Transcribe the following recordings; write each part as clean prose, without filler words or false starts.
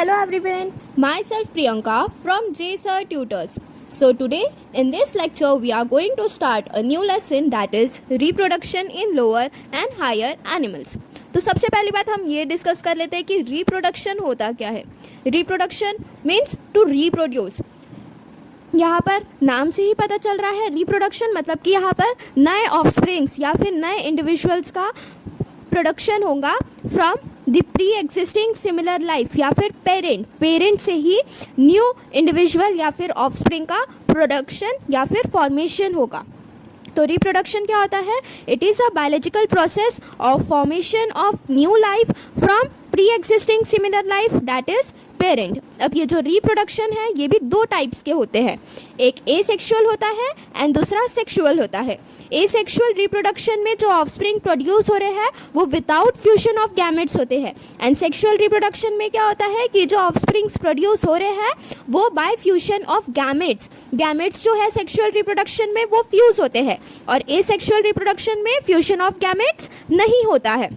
Hello everyone, myself Priyanka from J Sir Tutors. So today in this lecture we are going to start a new lesson that is reproduction in lower and higher animals. तो सबसे पहली बात हम ये discuss कर लेते हैं कि रिप्रोडक्शन होता क्या है. Reproduction means to reproduce. यहाँ पर नाम से ही पता चल रहा है रिप्रोडक्शन मतलब कि यहाँ पर नए ऑफस्प्रिंग्स या फिर नए इंडिविजुअल्स का प्रोडक्शन होगा from the pre existing similar life या फिर पेरेंट से ही न्यू इंडिविजुअल या फिर ऑफस्प्रिंग का प्रोडक्शन या फिर फॉर्मेशन होगा. तो रिप्रोडक्शन क्या होता है? It is a biological process of formation of new life from pre existing similar life that is parent. अब ये जो रिप्रोडक्शन है ये भी दो टाइप्स के होते हैं, एक एसेक्सुअल होता है एंड दूसरा सेक्सुअल होता है. एसेक्सुअल रिप्रोडक्शन में जो ऑफस्प्रिंग प्रोड्यूस हो रहे हैं वो विदाउट फ्यूजन ऑफ गैमेट्स होते हैं एंड सेक्सुअल रिप्रोडक्शन में क्या होता है कि जो ऑफस्प्रिंग्स प्रोड्यूस हो रहे हैं वो बाय फ्यूजन ऑफ गैमेट्स जो है सेक्सुअल रिप्रोडक्शन में वो फ्यूज होते हैं और एसेक्सुअल रिप्रोडक्शन में फ्यूजन ऑफ गैमेट्स नहीं होता है.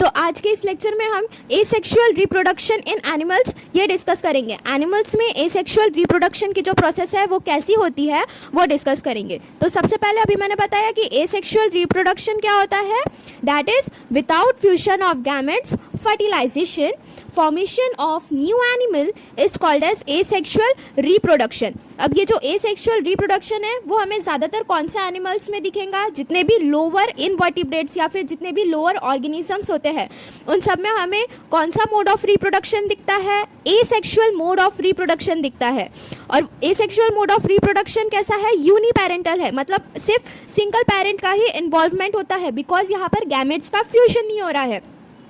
तो आज के इस लेक्चर में हम एसेक्सुअल रिप्रोडक्शन इन एनिमल्स ये डिस्कस करेंगे. एनिमल्स में एसेक्सुअल रिप्रोडक्शन की जो प्रोसेस है वो कैसी होती है वो डिस्कस करेंगे. तो सबसे पहले अभी मैंने बताया कि एसेक्सुअल रिप्रोडक्शन क्या होता है, that is without fusion of gametes fertilisation formation of new animal is called as asexual reproduction. अब ये जो एसेक्सुअल रिप्रोडक्शन है वो हमें ज़्यादातर कौन से एनिमल्स में दिखेगा, जितने भी लोअर इनवर्टिब्रेट्स या फिर जितने भी लोअर ऑर्गेनिजम्स होते हैं उन सब में हमें कौन सा मोड ऑफ रिप्रोडक्शन दिखता है, एसेक्सुअल मोड ऑफ रिप्रोडक्शन दिखता है. और एसेक्सुअल मोड ऑफ रिप्रोडक्शन कैसा है, यूनिपेरेंटल है, मतलब सिर्फ सिंगल पेरेंट का ही इन्वॉल्वमेंट होता है बिकॉज यहाँ पर गैमेट्स का फ्यूजन नहीं हो रहा है.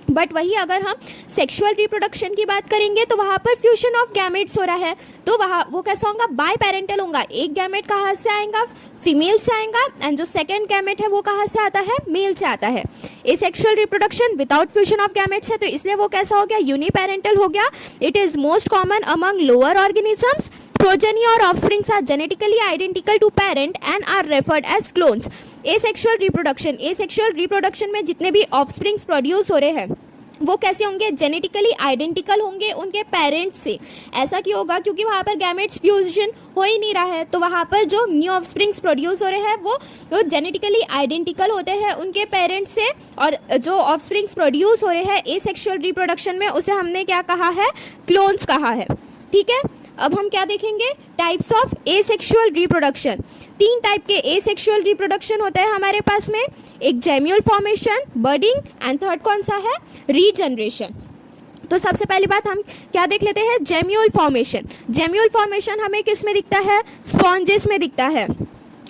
बट वही अगर हम सेक्सुअल रिप्रोडक्शन की बात करेंगे तो वहाँ पर फ्यूजन ऑफ गैमेट्स हो रहा है तो वहाँ वो कैसा होगा, बाय पेरेंटल होगा. एक गैमेट कहाँ से आएगा, फीमेल से आएगा एंड जो सेकेंड गैमेट है वो कहाँ से आता है, मेल से आता है. Asexual reproduction without fusion of gametes है तो इसलिए वो कैसा हो गया, यूनिपेरेंटल हो गया. It is most common among lower organisms. Progeny or offsprings are genetically identical to parent and are referred as clones. Asexual reproduction में जितने भी offsprings प्रोड्यूस हो रहे हैं वो कैसे होंगे, जेनेटिकली आइडेंटिकल होंगे उनके पेरेंट्स से. ऐसा क्यों होगा, क्योंकि वहाँ पर गैमेट्स फ्यूजन हो ही नहीं रहा है तो वहाँ पर जो न्यू ऑफस्प्रिंग्स प्रोड्यूस हो रहे हैं वो जेनेटिकली आइडेंटिकल होते हैं उनके पेरेंट्स से. और जो ऑफस्प्रिंग्स प्रोड्यूस हो रहे हैं एसेक्सुअल रिप्रोडक्शन में उसे हमने क्या कहा है, क्लोन्स कहा है. ठीक है, अब हम क्या देखेंगे, types of asexual reproduction. 3 type के एसेक्सुअल रिप्रोडक्शन होता है हमारे पास में, एक जेम्यूल फॉर्मेशन, बर्डिंग एंड थर्ड कौन सा है, रीजनरेशन. तो सबसे पहली बात हम क्या देख लेते हैं, जेम्यूल फॉर्मेशन. जेम्यूल फॉर्मेशन हमें किस में दिखता है, स्पॉन्जेस में दिखता है.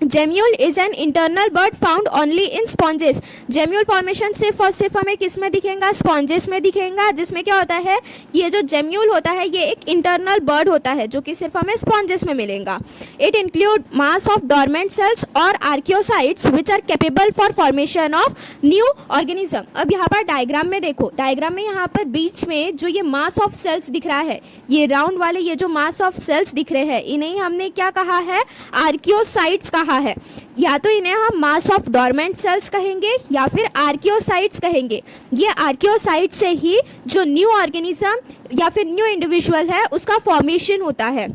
Gemmule is an internal bird found only in sponges. Gemmule formation सिर्फ और सिर्फ हमें किस में दिखेगा, स्पॉन्जेस में दिखेगा, जिसमें क्या होता है, ये जो जेम्यूल होता है ये एक इंटरनल बर्ड होता है जो कि सिर्फ हमें स्पॉन्जेस में मिलेगा. It include mass of dormant cells और archaeocytes which are capable for formation of new organism. अब यहाँ पर डायग्राम में देखो, डायग्राम में यहाँ पर बीच में जो ये मास ऑफ सेल्स दिख रहा है, ये राउंड वाले ये जो मास ऑफ सेल्स दिख रहे हैं इन्हें हमने क्या कहा है, आर्कियोसाइट्स कहा है. या तो इन्हें हम मास ऑफ डॉर्मेंट सेल्स कहेंगे या फिर आर्कियोसाइट्स कहेंगे. ये आर्कियोसाइट से ही जो न्यू ऑर्गेनिज्म या फिर न्यू इंडिविजुअल है उसका फॉर्मेशन होता है.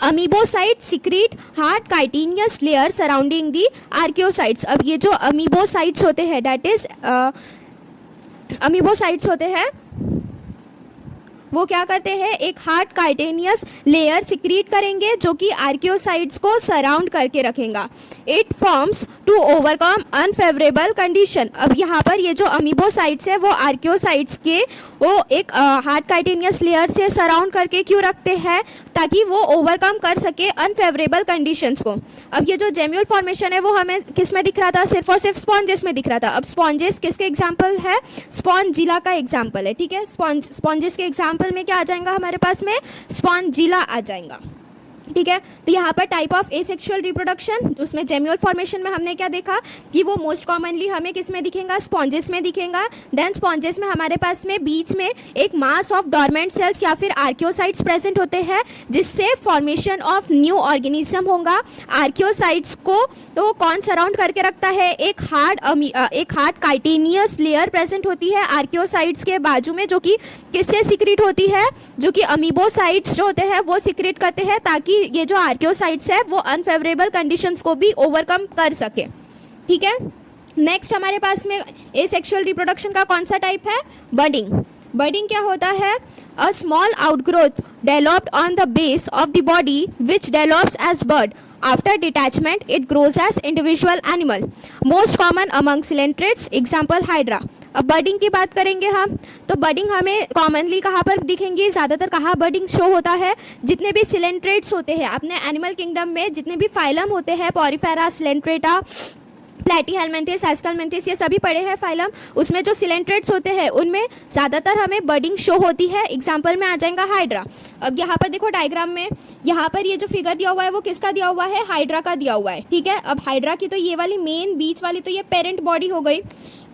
Amoebocytes secrete hard chitinous layer surrounding the archaeocytes. अब ये जो अमीबोसाइट्स होते हैं दैट इज अमीबोसाइट्स होते हैं वो क्या करते हैं, एक हार्ड काइटेनियस लेयर सिक्रीट करेंगे जो कि आर्कियोसाइट्स को सराउंड करके रखेगा. It forms to overcome unfavourable condition. अब यहाँ पर ये जो अमीबोसाइट्स है वो आर्कियोसाइट्स के वो एक हार्ड काइटेनियस लेयर से सराउंड करके क्यों रखते हैं, ताकि वो ओवरकम कर सके अनफेवरेबल कंडीशंस को. अब ये जो जेम्यूल फॉर्मेशन है वो हमें किस में दिख रहा था, सिर्फ और सिर्फ स्पॉन्जेस में दिख रहा था. अब स्पॉन्जेस किसके एग्जाम्पल है, स्पॉन्जिला का एग्जाम्पल है. ठीक है, स्पॉन्जेस के एग्जाम्पल में क्या आ जाएगा हमारे पास में, स्पॉन्जिला आ जाएगा. ठीक है। तो यहाँ पर टाइप ऑफ एसेक्सुअल रिप्रोडक्शन, उसमें जेम्यूल फॉर्मेशन में हमने क्या देखा कि वो मोस्ट कॉमनली हमें किस में दिखेगा, स्पॉन्जेस में दिखेगा। देन स्पॉन्जेस में हमारे पास में बीच में एक मास ऑफ डॉर्मेंट सेल्स या फिर आर्कियोसाइट्स प्रेजेंट होते हैं, जिससे फॉर्मेशन ऑफ न्यू ऑर्गेनिज्म होगा। आर्कियोसाइट्स को तो कौन सराउंड करके रखता है, एक हार्ड काइटिनियस लेयर प्रेजेंट होती है आर्कियोसाइट्स के बाजू में, जो कि किससे सिक्रीट होती है, जो कि अमीबोसाइट्स जो होते हैं वो सिक्रीट करते हैं, ताकि ये जो आर्कियोसाइट्स है वो अनफेवरेबल कंडीशंस को भी ओवरकम कर सके। ठीक है। नेक्स्ट हमारे पास में एसेक्सुअल रिप्रोडक्शन का कौन सा टाइप है, बडिंग। बडिंग क्या होता है, a small outgrowth developed on the base of the body which develops as bud. After detachment it grows as individual animal, most common among coelenterates, example hydra. अब budding की बात करेंगे हम, तो बर्डिंग हमें कॉमनली कहाँ पर दिखेंगी, ज़्यादातर कहाँ बर्डिंग शो होता है, जितने भी सिलेंट्रेट्स होते हैं अपने एनिमल किंगडम में, जितने भी फाइलम होते हैं, पॉरीफेरा, सिलेंट्रेटा, प्लेटीहेलमिन्थेस, एस्कलमिन्थेस, ये सभी पड़े हैं फाइलम, उसमें जो सिलेंट्रेट्स होते हैं उनमें ज़्यादातर हमें बर्डिंग शो होती है। एग्जाम्पल में आ जाएगा हाइड्रा। अब यहाँ पर देखो डायग्राम में, यहाँ पर ये जो फिगर दिया हुआ है वो किसका दिया हुआ है, हाइड्रा का दिया हुआ है। ठीक है। अब हाइड्रा की तो ये वाली मेन बीच वाली तो ये पेरेंट बॉडी हो गई,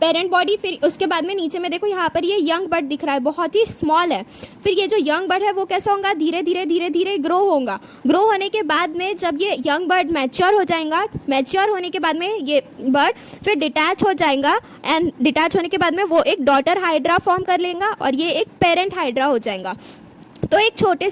पेरेंट बॉडी। फिर उसके बाद में नीचे में देखो यहाँ पर ये यंग बर्ड दिख रहा है, बहुत ही स्मॉल है। फिर ये जो यंग बर्ड है वो कैसा होगा, धीरे धीरे धीरे धीरे ग्रो होगा। ग्रो होने के बाद में जब ये यंग बर्ड मैच्योर हो जाएगा, मैच्योर होने के बाद में ये बर्ड फिर डिटैच हो जाएगा, एंड डिटैच होने के बाद में वो एक डॉटर हाइड्रा फॉर्म कर लेगा और ये एक पेरेंट हाइड्रा हो जाएगा। तो एक छोटे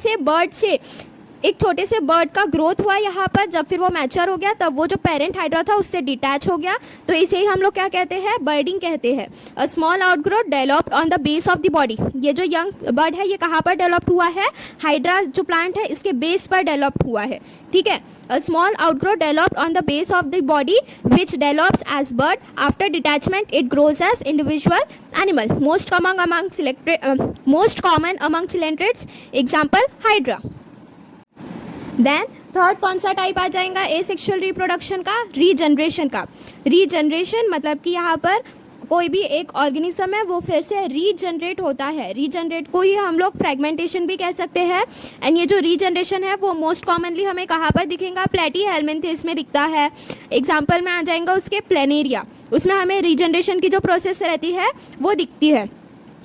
से बर्ड का ग्रोथ हुआ यहाँ पर, जब फिर वो मैच्योर हो गया तब वो जो पेरेंट हाइड्रा था उससे डिटैच हो गया। तो इसे ही हम लोग क्या कहते हैं, बर्डिंग कहते हैं। अ small outgrowth developed on the base of the body. ये जो यंग बर्ड है ये कहाँ पर डेवलप हुआ है, हाइड्रा जो प्लांट है इसके बेस पर डेवलप हुआ है। ठीक है। A small outgrowth developed on the base of the body which develops as bud, after detachment it grows as individual animal, most common among coelenterates, example hydra. Then third कौन सा type आ जाएगा asexual reproduction का, regeneration का। Regeneration मतलब कि यहाँ पर कोई भी एक ऑर्गेनिज्म है वो फिर से रीजनरेट होता है। रीजनरेट को ही हम लोग फ्रेगमेंटेशन भी कह सकते हैं। एंड ये जो रीजनरेशन है वो मोस्ट कॉमनली हमें कहाँ पर दिखेगा, प्लेटीहेलमिन्थेस में दिखता है। एग्जाम्पल में आ जाएगा उसके प्लेनेरिया, उसमें हमें रीजनरेशन की जो प्रोसेस रहती है वो दिखती है।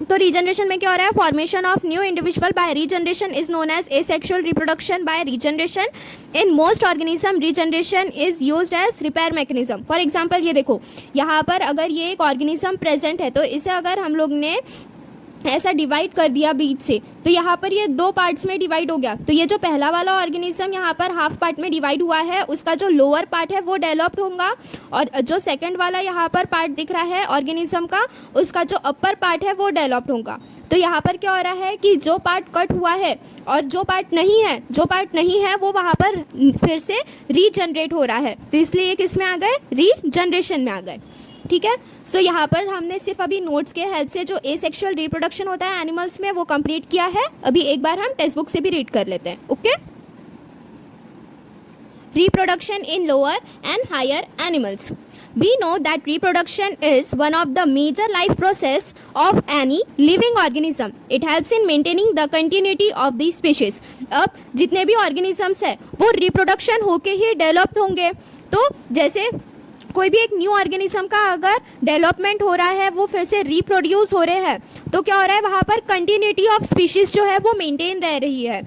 तो रीजनरेशन में क्या हो रहा है, formation of new individual by regeneration is known as asexual reproduction by regeneration. In most organism regeneration is used as repair mechanism. For example ये देखो, यहाँ पर अगर ये एक ऑर्गेनिज्म प्रेजेंट है तो इसे अगर हम लोग ने ऐसा डिवाइड कर दिया बीच से, तो यहाँ पर ये दो पार्ट्स में डिवाइड हो गया। तो ये जो पहला वाला ऑर्गेनिज्म यहाँ पर हाफ पार्ट में डिवाइड हुआ है, उसका जो लोअर पार्ट है वो डेवलप्ड होगा, और जो सेकंड वाला यहाँ पर पार्ट दिख रहा है ऑर्गेनिज्म का, उसका जो अपर पार्ट है वो डेवलप्ड होगा। तो यहाँ पर क्या हो रहा है कि जो पार्ट कट हुआ है और जो पार्ट नहीं है वो वहाँ पर फिर से रीजनरेट हो रहा है। तो इसलिए ये किस में आ गए, रीजनरेशन में आ गए। ठीक है। सो यहाँ पर हमने सिर्फ अभी नोट्स के हेल्प से जो एसेक्सुअल रिप्रोडक्शन होता है एनिमल्स में वो कंप्लीट किया है। अभी एक बार हम टेक्स्ट बुक से भी रीड कर लेते हैं। Okay. Reproduction in lower and higher animals. We know that reproduction is one of the major life process of any living organism. It helps in maintaining the continuity of the species. अब जितने भी organisms है वो reproduction होके ही developed होंगे। तो जैसे कोई भी एक न्यू ऑर्गेनिज्म का अगर डेवलपमेंट हो रहा है, वो फिर से रिप्रोड्यूस हो रहे हैं, तो क्या हो रहा है वहाँ पर कंटिन्यूटी ऑफ स्पीशीज जो है वो मेंटेन रह रही है।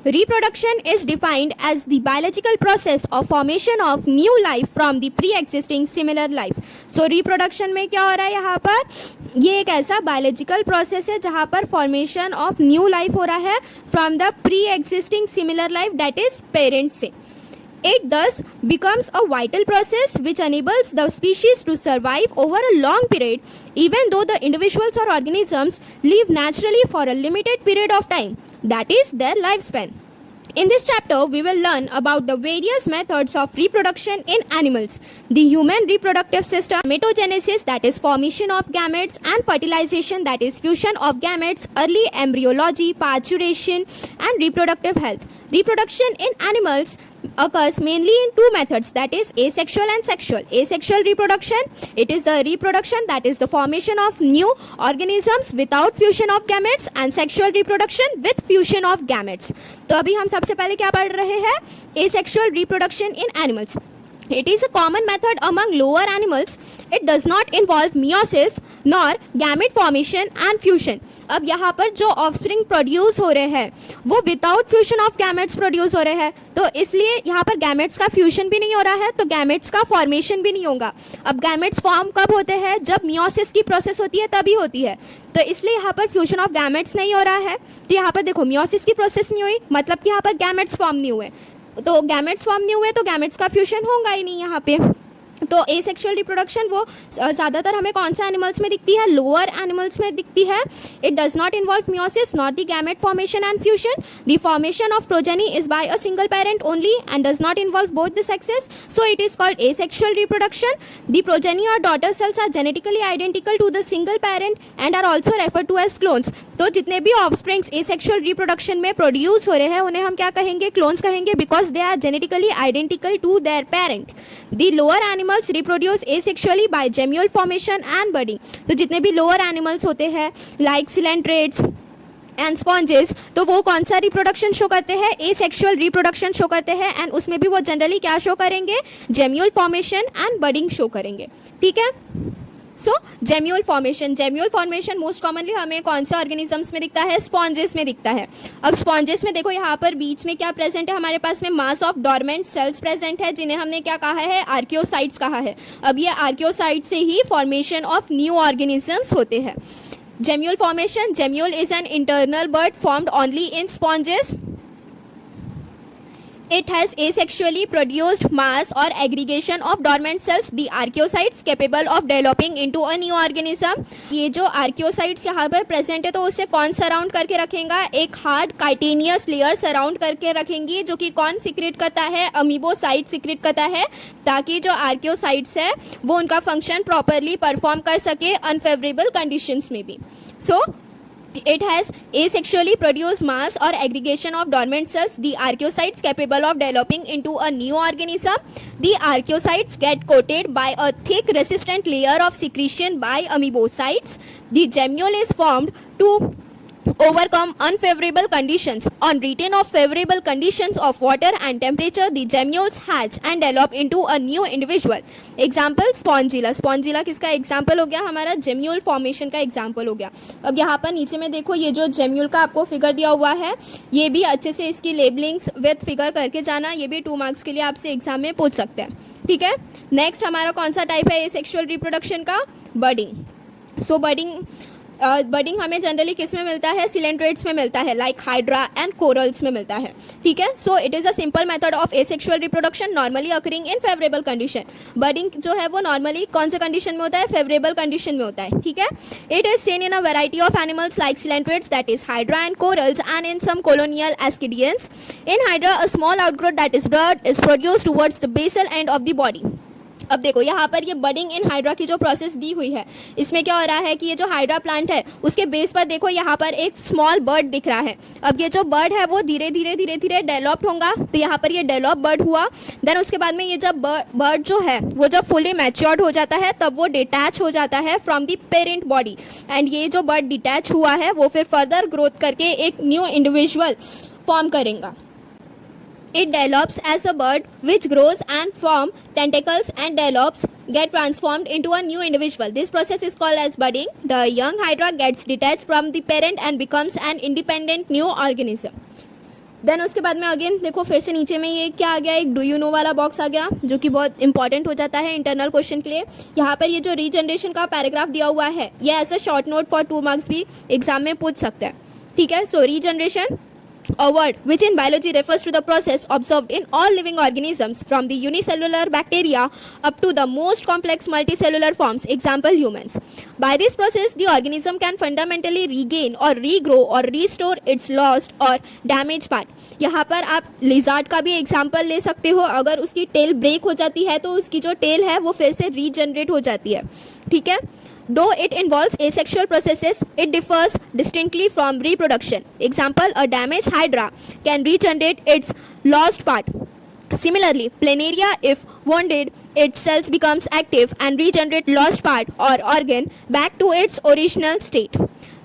Reproduction is defined as the biological process of formation of new life from the pre-existing similar life. So reproduction में क्या हो रहा है यहाँ पर, ये एक ऐसा biological process है जहाँ पर formation of new life हो रहा है from the pre-existing similar life, that is parents से। It thus becomes a vital process which enables the species to survive over a long period, even though the individuals or organisms live naturally for a limited period of time, that is their lifespan. In this chapter, we will learn about the various methods of reproduction in animals, the human reproductive system, mitogenesis, that is formation of gametes, and fertilization, that is fusion of gametes, early embryology, parturition, and reproductive health. Reproduction in animals occurs mainly in two methods, that is asexual and sexual. Asexual reproduction, it is the reproduction, that is the formation of new organisms without fusion of gametes, and sexual reproduction with fusion of gametes. तो अभी हम सबसे पहले क्या पढ़ रहे हैं, asexual reproduction in animals. It is a common method among lower animals. It does not involve meiosis nor gamete formation and fusion. अब यहाँ पर जो ऑफस्प्रिंग प्रोड्यूस हो रहे हैं वो without fusion of gametes produce हो रहे हैं, तो इसलिए यहाँ पर गैमेट्स का फ्यूजन भी नहीं हो रहा है, तो गैमेट्स का फॉर्मेशन भी नहीं होगा. अब गैमेट्स फॉर्म कब होते हैं, जब मियोसिस की प्रोसेस होती है तभी होती है, तो इसलिए यहाँ पर फ्यूजन ऑफ गैमेट्स नहीं हो रहा है. तो यहाँ पर देखो मियोसिस की प्रोसेस नहीं हुई, मतलब कि यहाँ पर गैमेट्स फॉर्म नहीं हुए, तो गैमेट्स फॉर्म नहीं हुए तो गैमेट्स का फ्यूजन होगा ही नहीं यहाँ पे. तो एसेक्सुअल रिप्रोडक्शन वो ज़्यादातर हमें कौन से एनिमल्स में दिखती है, लोअर एनिमल्स में दिखती है. It does not involve meiosis not the gamete formation and fusion. The formation of progeny is by a single parent only and does not involve both the sexes, so it is called asexual reproduction. The progeny और daughter cells are genetically identical to the single parent and are also refer to as clones. तो जितने भी offsprings asexual reproduction में produce हो रहे हैं उन्हें हम क्या कहेंगे, क्लोन्स कहेंगे, because they are genetically identical to their parent. The lower animals reproduce asexually by gemmule formation and budding. तो जितने भी लोअर एनिमल्स होते हैं लाइक सिलेंट्रेट्स एंड स्पॉन्जेस, तो वो कौन सा रिप्रोडक्शन शो करते हैं, एसेक्सुअल रिप्रोडक्शन शो करते हैं, एंड उसमें भी वो जनरली क्या शो करेंगे, gemmule formation and budding show करेंगे. ठीक है. सो जेम्यूल फॉर्मेशन मोस्ट कॉमनली हमें कौन से ऑर्गेनिजम्स में दिखता है, स्पॉन्जेस में दिखता है. अब स्पॉन्जेस में देखो यहाँ पर बीच में क्या प्रेजेंट है हमारे पास में, मास ऑफ डॉर्मेंट सेल्स प्रेजेंट है, जिन्हें हमने क्या कहा है, आर्कियोसाइट्स कहा है. अब ये आर्कियोसाइट से ही फॉर्मेशन ऑफ न्यू ऑर्गेनिजम्स होते हैं. Gemmule formation, gemmule is an internal bird formed only in sponges. It has asexually produced mass or aggregation of dormant cells, the archaeocytes, capable of developing into a new organism. ये जो archaeocytes यहाँ पर present है तो उसे कौन surround करके रखेगा, एक हार्ड काइटेनियस लेयर सराउंड करके रखेंगी, जो कि कौन सिक्रेट करता है, अमीबोसाइट सिक्रेट करता है, ताकि जो आर्कियोसाइट्स है वो उनका फंक्शन प्रॉपरली परफॉर्म कर सके अनफेवरेबल कंडीशंस में भी. सो it has asexually produced mass or aggregation of dormant cells, the archaeocytes capable of developing into a new organism. The archaeocytes get coated by a thick resistant layer of secretion by amoebocytes. The gemmule is formed to overcome unfavorable conditions. On return of favorable conditions of water and temperature, the gemmules hatch and develop into a new individual. Example spongilla. Spongilla किसका example हो गया, हमारा gemmule formation का example हो गया. अब यहाँ पर नीचे में देखो ये जो जेम्यूल का आपको फिगर दिया हुआ है, ये भी अच्छे से इसकी लेबलिंग्स विथ फिगर करके जाना, ये भी 2 मार्क्स के लिए आपसे एग्जाम में पूछ सकते हैं. ठीक है. नेक्स्ट हमारा कौन सा टाइप है एसेक्सुअल रिप्रोडक्शन का, बडिंग. सो बडिंग हमें जनरली किस में मिलता है, सिलेंट्रेट्स में मिलता है, लाइक हाइड्रा एंड कोरल्स में मिलता है. ठीक है. So it is a simple method of asexual reproduction normally occurring in favourable condition. Budding जो है वो नॉर्मली कौन से कंडीशन में होता है, फेवरेबल कंडीशन में होता है. ठीक है. It is seen in a variety of animals like coelenterates, that is hydra and corals, and in some colonial ascidians. In hydra, a small outgrowth that is broad is produced towards the basal end of the body. अब देखो यहाँ पर ये budding in hydra की जो process दी हुई है, इसमें क्या हो रहा है कि ये जो हाइड्रा प्लांट है उसके बेस पर देखो यहाँ पर एक स्मॉल बर्ड दिख रहा है. अब ये जो बर्ड है वो धीरे धीरे डेवलप्ड होगा, तो यहाँ पर ये डेवलप बर्ड हुआ. देन उसके बाद में ये जब बर्ड जो है वो जब फुली मैच्योर्ड हो जाता है तब वो डिटैच हो जाता है from the parent body, and ये जो बर्ड डिटैच हुआ है वो फिर फर्दर ग्रोथ करके एक न्यू इंडिविजुअल फॉर्म करेगा. It develops as a bird which grows and form tentacles and develops, get transformed into a new individual. This process is called as budding. The young hydra gets detached from the parent and becomes an independent new organism. Then उसके बाद में again देखो फिर से नीचे में ये क्या आ गया, एक डू यू नो वाला बॉक्स आ गया, जो कि बहुत इंपॉर्टेंट हो जाता है इंटरनल क्वेश्चन के लिए. यहाँ पर ये जो रीजनरेशन का पैराग्राफ दिया हुआ है ये as a short note for 2 marks भी एग्जाम में पूछ सकते हैं. ठीक है. So regeneration, a word which in biology refers to the process observed in all living organisms from the unicellular bacteria up to the most complex multicellular forms, example humans. By this process the organism can fundamentally regain or regrow or restore its lost or damaged part. यहाँ पर आप lizard का भी example ले सकते हो. अगर उसकी टेल ब्रेक हो जाती है तो उसकी जो टेल है वो फिर से रीजनरेट हो जाती है. ठीक है. Though it involves asexual processes, it differs distinctly from reproduction. Example, a damaged hydra can regenerate its lost part. Similarly, planaria, if wounded, its cells becomes active and regenerate lost part or organ back to its original state.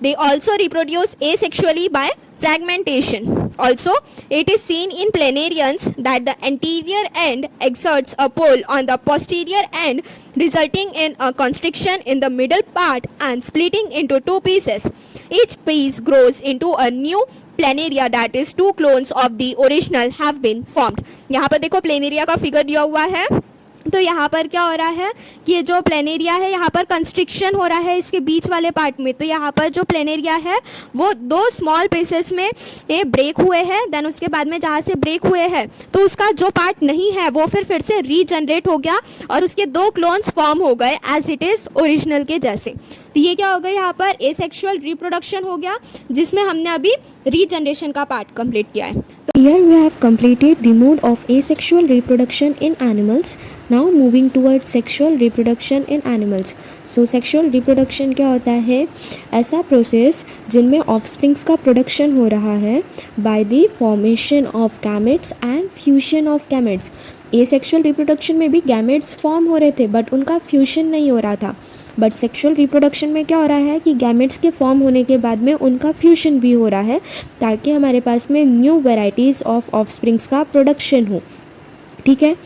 They also reproduce asexually by fragmentation. Also, it is seen in planarians that the anterior end exerts a pull on the posterior end, resulting in a constriction in the middle part and splitting into two pieces. Each piece grows into a new planaria that is two clones of the original have been formed. यहाँ पर देखो planaria का figure दिया हुआ है। तो यहाँ पर क्या हो रहा है कि ये जो प्लेनेरिया है यहाँ पर कंस्ट्रिक्शन हो रहा है इसके बीच वाले पार्ट में। तो यहाँ पर जो प्लेनेरिया है वो दो स्मॉल पीसेस में ये ब्रेक हुए हैं। देन उसके बाद में जहाँ से ब्रेक हुए हैं तो उसका जो पार्ट नहीं है वो फिर से रीजनरेट हो गया और उसके दो क्लोन्स फॉर्म हो गए एज इट इज़ ओरिजिनल के जैसे। तो ये क्या हो गया, यहाँ पर एसेक्सुअल रिप्रोडक्शन हो गया जिसमें हमने अभी रीजनरेशन का पार्ट कंप्लीट किया है। तो Here we have completed the mode of asexual reproduction in animals. Now moving towards sexual reproduction in animals. So sexual reproduction क्या होता है, ऐसा प्रोसेस जिनमें ऑफस्प्रिंग्स का प्रोडक्शन हो रहा है by the formation of gametes and fusion of gametes. Asexual reproduction में भी गैमेट्स फॉर्म हो रहे थे बट उनका फ्यूजन नहीं हो रहा था। बट सेक्सुअल रिप्रोडक्शन में क्या हो रहा है कि गैमेट्स के फॉर्म होने के बाद में उनका फ्यूजन भी हो रहा है ताकि हमारे पास में न्यू वेराइटीज़ ऑफ ऑफस्प्रिंग्स का प्रोडक्शन हो। ठीक है,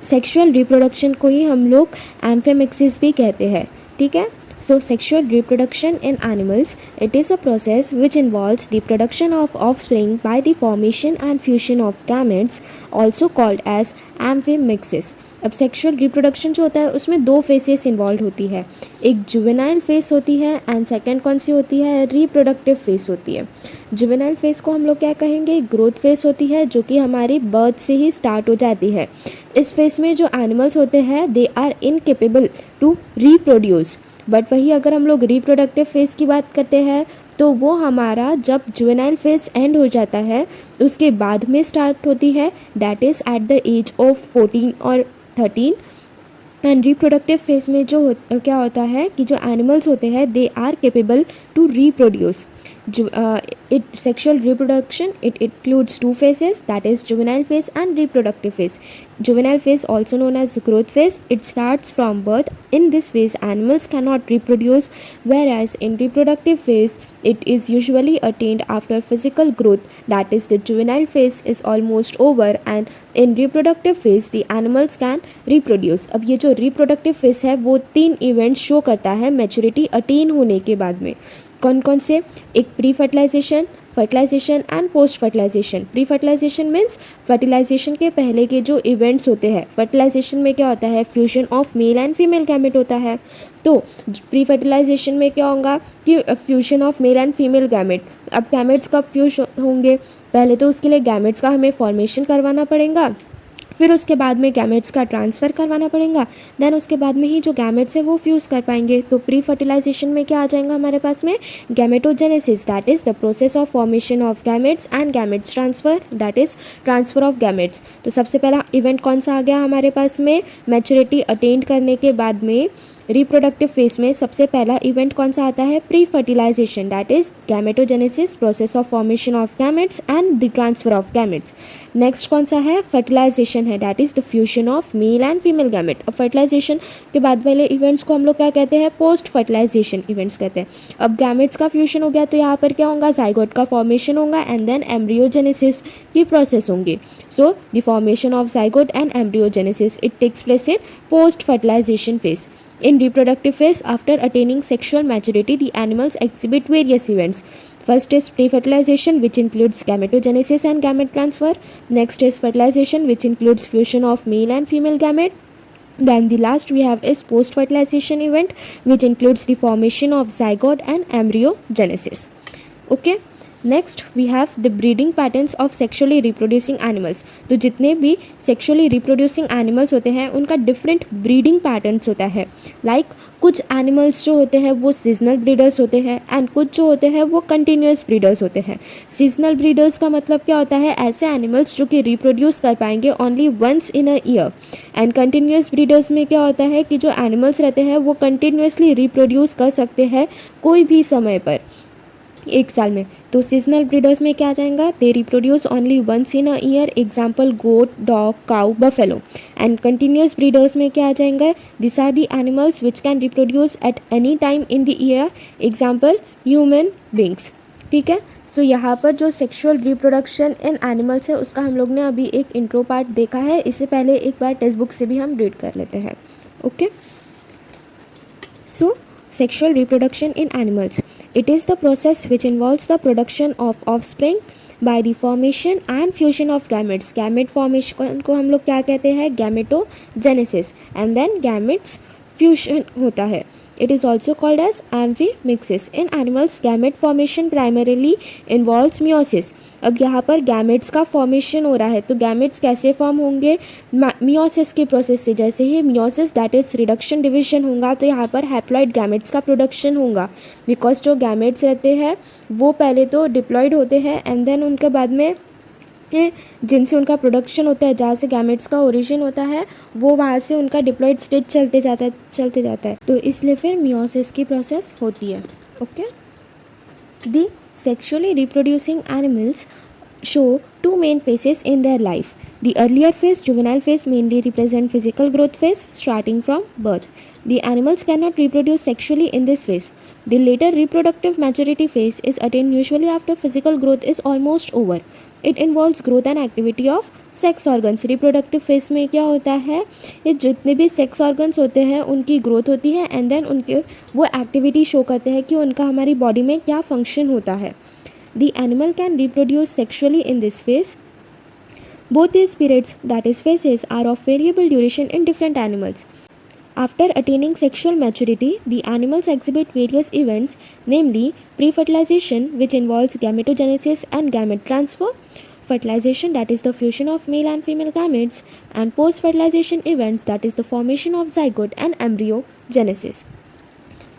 सेक्सुअल रिप्रोडक्शन को ही हम लोग एम्फेमिक्सिस भी कहते हैं। ठीक है, so sexual reproduction in animals, it is a process which involves the production of offspring by the formation and fusion of gametes, also called as amphimixis. अब सेक्सुअल रिप्रोडक्शन जो होता है उसमें दो फेसेस इन्वॉल्व होती है, एक जुवेनाइल फेस होती है एंड सेकंड कौन सी होती है, रिप्रोडक्टिव फेस होती है। जुवेनाइल फेस को हम लोग क्या कहेंगे, ग्रोथ फेस होती है जो कि हमारी बर्थ से ही स्टार्ट हो जाती है। इस फेस में जो एनिमल्स होते हैं they are incapable to reproduce. But वही अगर हम लोग रिप्रोडक्टिव फेस की बात करते हैं तो वो हमारा जब जुवेनाइल फेस एंड हो जाता है उसके बाद में स्टार्ट होती है, that is at the age of 14 और 13। एंड रिप्रोडक्टिव फेज में जो क्या होता है कि जो एनिमल्स होते हैं they are capable to reproduce. It sexual reproduction, it includes two phases, that is juvenile phase and reproductive phase. Juvenile phase, also known as growth phase, it starts from birth. In this phase animals cannot reproduce, whereas in reproductive phase it is usually attained after physical growth, that is the juvenile phase is almost over and in reproductive phase the animals can reproduce. अब ये जो reproductive phase है वो 3 events show करता है maturity attain होने के बाद में। कौन कौन से, एक pre fertilisation, fertilisation and post fertilisation. Pre fertilisation means fertilisation के पहले के जो इवेंट्स होते हैं। फर्टिलाइजेशन में क्या होता है, fusion of male and female gamete होता है। तो प्री फर्टिलाइजेशन में क्या होगा कि fusion of male and female gamete. अब गैमेट्स कब फ्यूज होंगे, पहले तो उसके लिए गैमेट्स का हमें फॉर्मेशन करवाना पड़ेगा, फिर उसके बाद में गैमेट्स का ट्रांसफ़र करवाना पड़ेगा, देन उसके बाद में ही जो गैमेट्स है वो फ्यूज़ कर पाएंगे। तो प्री फर्टिलाइजेशन में क्या आ जाएगा हमारे पास में, gametogenesis, that is the process of formation of gametes and gametes transfer, that is transfer of gametes. तो सबसे पहला इवेंट कौन सा आ गया हमारे पास में, मैच्योरिटी अटेंड करने के बाद में रिप्रोडक्टिव फेज में सबसे पहला इवेंट कौन सा आता है, pre fertilisation, that is gametogenesis, process of formation of gametes and the transfer of gametes. Next कौन सा है, फर्टिलाइजेशन है, that is the fusion of male and female gamete. अब फर्टिलाइजेशन के बाद वाले इवेंट्स को हम लोग क्या कहते हैं, पोस्ट फर्टिलाइजेशन इवेंट्स कहते हैं। अब गैमेट्स का फ्यूजन हो गया तो यहाँ पर क्या होगा, जाइगोट का फॉर्मेशन होगा एंड देन एम्ब्रियोजेनेसिस की प्रोसेस होंगी। So the formation of zygote and embryogenesis it takes place in post fertilisation phase. In reproductive phase, after attaining sexual maturity, the animals exhibit various events. First is pre-fertilization, which includes gametogenesis and gamete transfer. Next is fertilization, which includes fusion of male and female gamete. Then the last we have is post-fertilization event, which includes the formation of zygote and embryogenesis. Okay. Next we have the breeding patterns of sexually reproducing animals. तो जितने भी sexually reproducing animals होते हैं उनका different breeding patterns होता है। Like कुछ animals जो होते हैं वो सीजनल ब्रीडर्स होते हैं एंड कुछ जो होते हैं वो कंटिन्यूस ब्रीडर्स होते हैं। सीजनल ब्रीडर्स का मतलब क्या होता है, ऐसे एनिमल्स जो कि रिप्रोड्यूस कर पाएंगे only once in a year. And continuous breeders में क्या होता है कि जो एनिमल्स रहते हैं वो कंटिन्यूसली रिप्रोड्यूस कर सकते हैं कोई भी समय पर। एक साल में। तो सीजनल ब्रीडर्स में क्या आ जाएगा, they reproduce only once in a year, example goat, dog, cow, buffalo. And continuous breeders में क्या आ जाएंगे, this are the animals which can reproduce at any time in the year, example human beings. ठीक है, सो यहाँ पर जो sexual reproduction in animals है उसका हम लोग ने अभी एक इंट्रो पार्ट देखा है। इससे पहले एक बार टेक्स्ट बुक से भी हम रीड कर लेते हैं। Okay, so sexual reproduction in animals. It is the process which involves the production of offspring by the formation and fusion of gametes. Gamete formation को हम लोग क्या कहते हैं, gametogenesis, and then gametes fusion होता है। It is also called as amphimixis. In animals, gamete formation primarily involves meiosis. अब यहाँ पर गैमेट्स का फॉर्मेशन हो रहा है, तो गैमेट्स कैसे फॉर्म होंगे, मियोसिस के प्रोसेस से। जैसे ही meiosis that is reduction division होगा तो यहाँ पर हैप्लॉइड गैमेट्स का प्रोडक्शन होगा, बिकॉज जो गैमेट्स रहते हैं वो पहले तो डिप्लॉइड होते हैं एंड देन उनके बाद में जिनसे उनका प्रोडक्शन होता है, जहाँ से गैमेट्स का ओरिजिन होता है, वो वहाँ से उनका डिप्लॉइड स्टेज चलते जाता है, तो इसलिए फिर मियोसिस की प्रोसेस होती है। Okay, the sexually reproducing animals show two main phases in their life. The earlier phase, juvenile phase, mainly represent physical growth phase starting from birth. The animals cannot reproduce sexually in this phase. The later reproductive maturity phase is attained usually after physical growth is almost over. It involves growth and activity of sex organs. Reproductive phase में क्या होता है, ये जितने भी sex organs होते हैं उनकी ग्रोथ होती है एंड देन उनके वो एक्टिविटी शो करते हैं कि उनका हमारी बॉडी में क्या फंक्शन होता है। The animal can reproduce sexually in this phase. Both this periods that is phases are of variable duration in different animals. After attaining sexual maturity, the animals exhibit various events, namely pre-fertilization, which involves gametogenesis and gamete transfer, fertilization, that is the fusion of male and female gametes, and post-fertilization events, that is the formation of zygote and embryogenesis.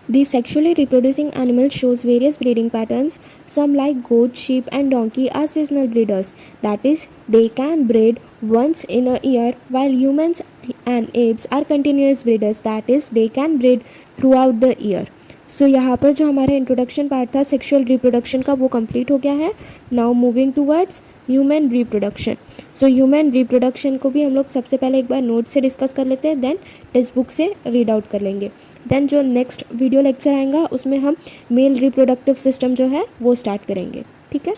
The sexually reproducing animal shows various breeding patterns. Some, like goat, sheep, and donkey, are seasonal breeders. That is, they can breed once in a year, while humans and apes are continuous breeders. That is, they can breed throughout the year. सो यहाँ पर जो हमारा introduction part था sexual reproduction का वो complete हो गया है। Now moving towards human reproduction. So human reproduction को भी हम लोग सबसे पहले एक बार नोट से डिस्कस कर लेते हैं, देन टेक्स्ट बुक से रीड आउट कर लेंगे। देन जो नेक्स्ट वीडियो लेक्चर आएगा उसमें हम मेल रिप्रोडक्टिव सिस्टम जो है वो स्टार्ट करेंगे। ठीक है,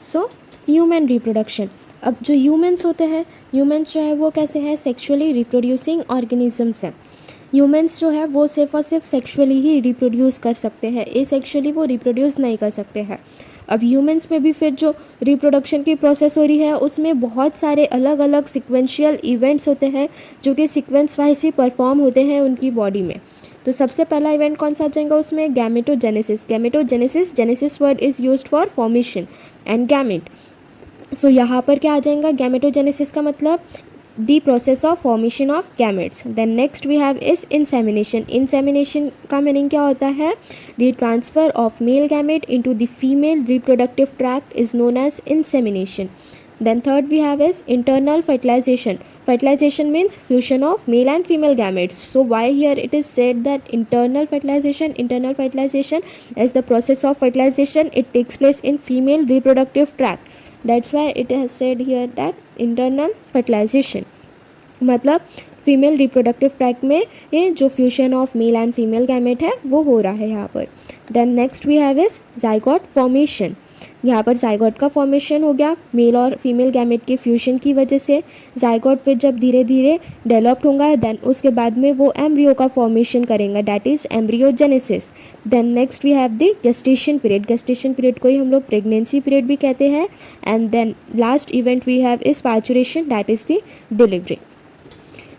सो ह्यूमन रिप्रोडक्शन। अब जो ह्यूमन्स होते हैं, ह्यूमन्स जो है वो कैसे हैं, सेक्सुअली रिप्रोड्यूसिंग ऑर्गेनिजम्स हैं। ह्यूमन्स जो है वो सिर्फ और सिर्फ सेक्सुअली ही रिप्रोड्यूस कर सकते हैं, एसेक्सुअली वो रिप्रोड्यूस नहीं कर सकते हैं। अब ह्यूमन्स में भी फिर जो रिप्रोडक्शन की प्रोसेस हो रही है उसमें बहुत सारे अलग अलग सिक्वेंशियल इवेंट्स होते हैं जो कि सीक्वेंस वाइज ही परफॉर्म होते हैं उनकी बॉडी में। तो सबसे पहला इवेंट कौन सा आ जाएगा उसमें, gametogenesis. Gametogenesis, genesis word is used for formation and gamete. So यहाँ पर क्या आ जाएगा, गैमेटोजेनेसिस का मतलब the process of formation of gametes. Then next we have is insemination. Insemination का मीनिंग क्या होता है, the transfer of male gamete into the female reproductive tract is known as insemination. Then third we have is internal fertilization. Fertilization means fusion of male and female gametes. So why here it is said that internal fertilization? Internal fertilization is the process of fertilization. It takes place in female reproductive tract. That's why it has said here that internal fertilization. मतलब female reproductive tract में ये जो fusion of male and female gamete है वो हो रहा है यहाँ पर। Then next we have is zygote formation. यहाँ पर जाइगोट का फॉर्मेशन हो गया मेल और फीमेल गैमेट के फ्यूजन की वजह से। जाइगोट फिर जब धीरे धीरे डेवलप्ड होगा देन उसके बाद में वो एम्ब्रियो का फॉर्मेशन करेंगे, that is embryogenesis. Then next we have the gestation period. Gestation period को ही हम लोग प्रेगनेंसी पीरियड भी कहते हैं। And then last event we have is parturition, that is the delivery.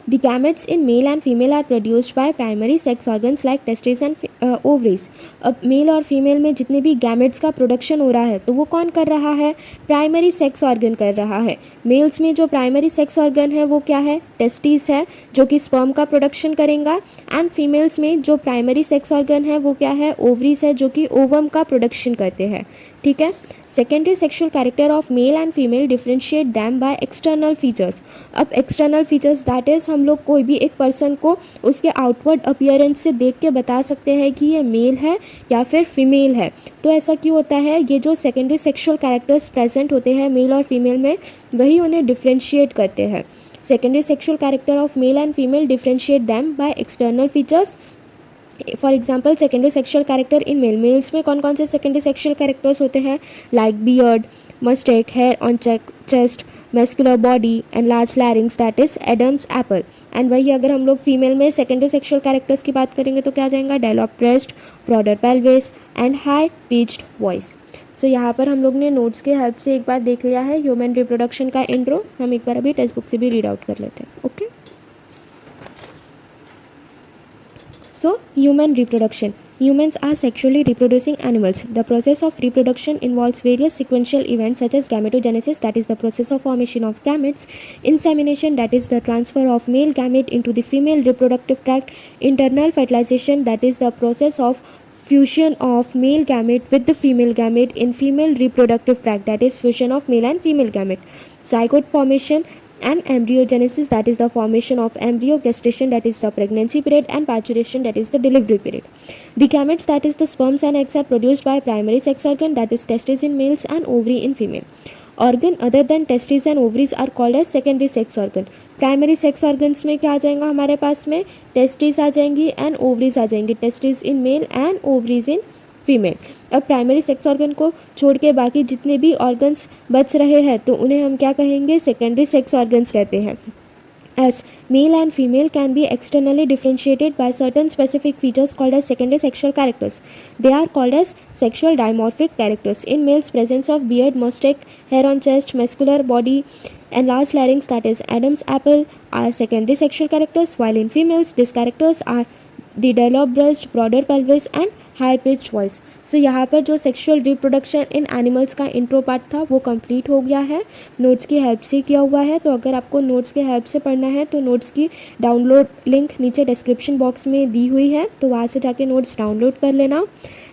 The gametes in male and female are produced by primary sex organs like testes and ovaries. अब mail और female में जितने भी gametes का production हो रहा है तो वो कौन कर रहा है, प्राइमरी सेक्स ऑर्गन कर रहा है। मेल्स में जो प्राइमरी सेक्स ऑर्गन है वो क्या है, टेस्टिस है जो कि स्पर्म का प्रोडक्शन करेगा। एंड फीमेल्स में जो प्राइमरी सेक्स ऑर्गन है वो क्या है, ओवरीज है जो कि ओवम का प्रोडक्शन करते हैं। ठीक है। Secondary sexual character of male and female differentiate them by external features. अब एक्सटर्नल फीचर्स दैट इज़ हम लोग कोई भी एक पर्सन को उसके आउटवर्ड अपीयरेंस से देख के बता सकते हैं कि ये मेल है या फिर फीमेल है। तो ऐसा क्यों होता है, ये जो सेकेंडरी सेक्शुअल कैरेक्टर्स प्रेजेंट होते हैं मेल और फीमेल में, वही उन्हें डिफ्रेंशिएट करते हैं। Secondary sexual character of male and female differentiate them by external features. For example secondary sexual character in males में कौन कौन से सेकेंडरी सेक्शुअल कैरेक्टर्स होते हैं, like beard, moustache, hair on chest, muscular body and large larynx that is Adam's apple. And वही अगर हम लोग फीमेल में सेकेंडरी सेक्शुअल कैरेक्टर्स की बात करेंगे तो क्या आ जाएगा, develop breast, broader pelvis and high pitched voice. So यहाँ पर हम लोग ने नोट्स के हेल्प से एक बार देख लिया है ह्यूमन रिप्रोडक्शन का इंट्रो। हम एक बार अभी टेक्स्ट बुक से भी रीड आउट कर लेते हैं। Okay, so human reproduction. Humans are sexually reproducing animals. The process of reproduction involves various sequential events such as gametogenesis, that is the process of formation of gametes, insemination, that is the transfer of male gamete into the female reproductive tract, internal fertilization, that is the process of fusion of male gamete with the female gamete in female reproductive tract, that is fusion of male and female gamete, zygote formation and embryogenesis, that is the formation of embryo, gestation, that is the pregnancy period, and parturition, that is the delivery period. The gametes, that is the sperms and eggs, are produced by primary sex organ, that is testes in males and ovary in female. Organ other than testes and ovaries are called as secondary sex organ. Primary sex organs में क्या आ जाएगा हमारे पास में, testis आ जाएंगी and ovaries आ जाएंगी, testis in male and ovaries in female. अब primary sex organ को छोड़ के बाकी जितने भी ऑर्गन्स बच रहे हैं तो उन्हें हम क्या कहेंगे, सेकेंडरी सेक्स ऑर्गन्स कहते हैं। As male and female can be externally differentiated by certain specific features called as secondary sexual characters. They are called as sexual dimorphic characters. In males, presence of beard, mustache, hair on chest, muscular body, and large larynx, that is Adam's apple, are secondary sexual characters, while in females, these characters are the developed breast, broader pelvis, and high pitch voice. So यहाँ पर जो sexual reproduction in animals का intro part था वो complete हो गया है, notes की हेल्प से किया हुआ है। तो अगर आपको नोट्स के हेल्प से पढ़ना है तो नोट्स की डाउनलोड लिंक नीचे डिस्क्रिप्शन बॉक्स में दी हुई है, तो वहाँ से जाके नोट्स डाउनलोड कर लेना।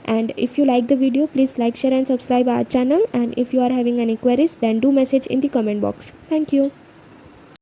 And if you like the video please like, share and subscribe our channel, and if you are having any queries then do message in the comment box. Thank you.